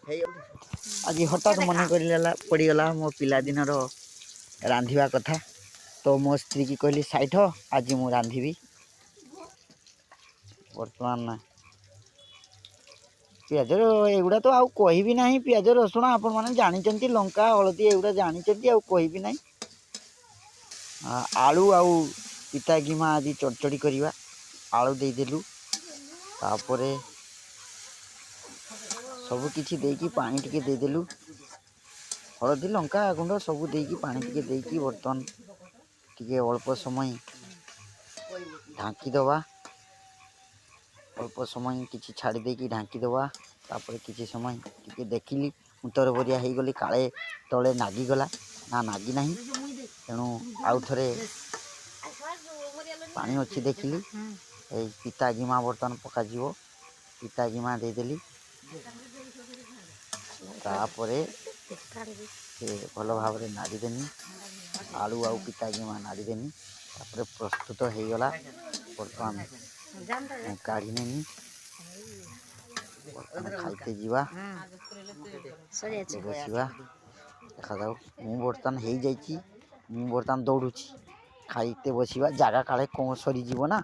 आज हठात मन पड़गला मो पिलादिनर रांधिबा कथा तो मो स्त्री की कहली साइठ आज मु रांधिबी बर्तमान पियाज एगुड़ा तो आउ कहबी ना पियाज रसुण आपण मैंने जानते लंका हलदी एगुड़ा जानते आउ कहबी ना आलू आउ पिता गिमा आदि चढ़चड़ी करवा आलू देदेलु तापरे सबु किछि देकी पानी टिके देदेलु हलदी लंका गुंड सबू देकी पानी टिके देकी बर्तमान टिके अल्प समय ढांकी दवा अल्प समय किछि छाड़ी देकी ढांकी दवा तापर किछि समय टिके देखिली मुतर बरिया हो गली काले तले नागी गला ना नागी नहीं तेणु आउ थरे पानी अच्छी देखिली ए पिता गिमा बर्तमान पका जीवो पिता गिमा देदेली तापरे भल भाव नाड़ीदेनी आलू आउ पिता गिमा नाड़ीदेनी तापरे प्रस्तुत हो गला बर्तमान काढ़ी नेनी बर्तमान खाइते जीवा बसवा देखा जाऊ मु बर्तमान हो जाइए मु बर्तमान दौड़ुची खाइते बसवा जगह काले कौन सरीज ना